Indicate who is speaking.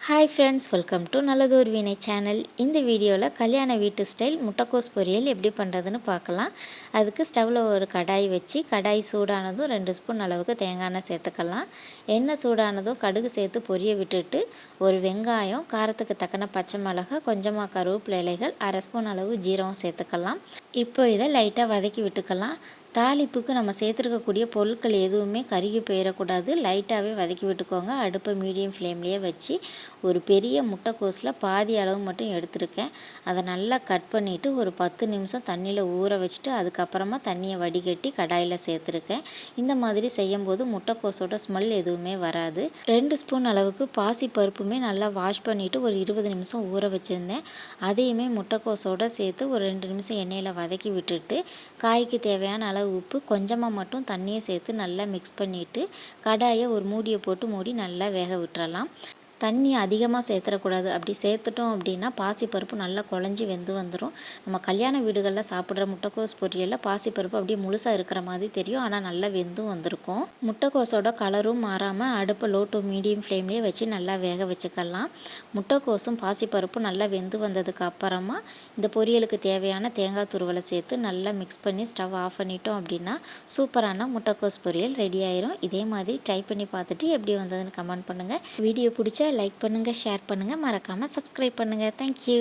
Speaker 1: Hi friends, welcome to நல்லதொரு வீணை channel. இந்த வீடியோவில் கல்யாண வீட்டு ஸ்டைல் முட்டைக்கோஸ் பொரியல் எப்படி பண்ணுறதுன்னு பார்க்கலாம். அதுக்கு ஸ்டவ்வில் ஒரு கடாய் வச்சு கடாய் சூடானதும் 2 ஸ்பூன் அளவுக்கு தேங்காய் எண்ணெய் சேர்த்துக்கலாம். எண்ணெய் சூடானதும் கடுகு சேர்த்து பொரிய விட்டுட்டு ஒரு வெங்காயம், காரத்துக்கு தக்கன பச்சை மிளகாய், கொஞ்சமாக கருவேப்பிலை இலைகள், 1/2 ஸ்பூன் அளவு ஜீரகம் சேர்த்துக்கலாம். இப்போ இதை லைட்டாக வதக்கி விட்டுக்கலாம். தாளிப்புக்கு நம்ம சேர்த்துருக்கக்கூடிய பொருட்கள் எதுவுமே கருகி போயிடக்கூடாது. லைட்டாகவே வதக்கி விட்டுக்கோங்க. அடுப்பை மீடியம் ஃப்ளேம்லேயே வச்சு ஒரு பெரிய முட்டைக்கோஸில் பாதி அளவு மட்டும் எடுத்துருக்கேன். அதை நல்லா கட் பண்ணிவிட்டு ஒரு 10 நிமிஷம் தண்ணியில் ஊற வச்சுட்டு அதுக்கப்புறமா தண்ணியை வடிகட்டி கடாயில் சேர்த்துருக்கேன். இந்த மாதிரி செய்யும்போது முட்டைக்கோஸோட ஸ்மெல் எதுவுமே வராது. 2 ஸ்பூன் அளவுக்கு பாசி பருப்புமே நல்லா வாஷ் பண்ணிவிட்டு ஒரு 20 நிமிஷம் ஊற வச்சுருந்தேன். அதையுமே முட்டைக்கோஸோடு சேர்த்து ஒரு 2 நிமிஷம் எண்ணெயில் வதக்கி விட்டுட்டு காய்க்கு தேவையான அளவு உப்பு, கொஞ்சமாக மட்டும் தண்ணியை சேர்த்து நல்லா மிக்ஸ் பண்ணிவிட்டு கடாயை ஒரு மூடியை போட்டு மூடி நல்லா வேக விட்டுறலாம். தண்ணி அதிகமாக சேர்த்துடக்கூடாது. அப்படி சேர்த்துட்டோம் அப்படின்னா பாசிப்பருப்பு நல்லா குழஞ்சி வெந்து வந்துடும். நம்ம கல்யாண வீடுகளில் சாப்பிட்ற முட்டைக்கோஸ் பொரியலில் பாசிப்பருப்பு அப்படியே முழுசாக இருக்கிற மாதிரி தெரியும், ஆனால் நல்லா வெந்தும் வந்திருக்கும். முட்டைக்கோஸோட கலரும் மாறாமல் அடுப்பை லோ டு மீடியம் ஃப்ளேம்லேயே வச்சு நல்லா வேக வச்சுக்கலாம். முட்டைக்கோஸும் பாசிப்பருப்பும் நல்லா வெந்து வந்ததுக்கு அப்புறமா இந்த பொரியலுக்கு தேவையான தேங்காய் துருவலை சேர்த்து நல்லா மிக்ஸ் பண்ணி ஸ்டவ் ஆஃப் பண்ணிட்டோம் அப்படின்னா சூப்பரான முட்டைக்கோஸ் பொரியல் ரெடி ஆயிரும். இதே மாதிரி ட்ரை பண்ணி பார்த்துட்டு எப்படி வந்ததுன்னு கமெண்ட் பண்ணுங்கள். வீடியோ பிடிச்சா லைக் பண்ணுங்கள், ஷேர் பண்ணுங்கள், மறக்காமல் சப்ஸ்கிரைப் பண்ணுங்கள். தேங்க்யூ.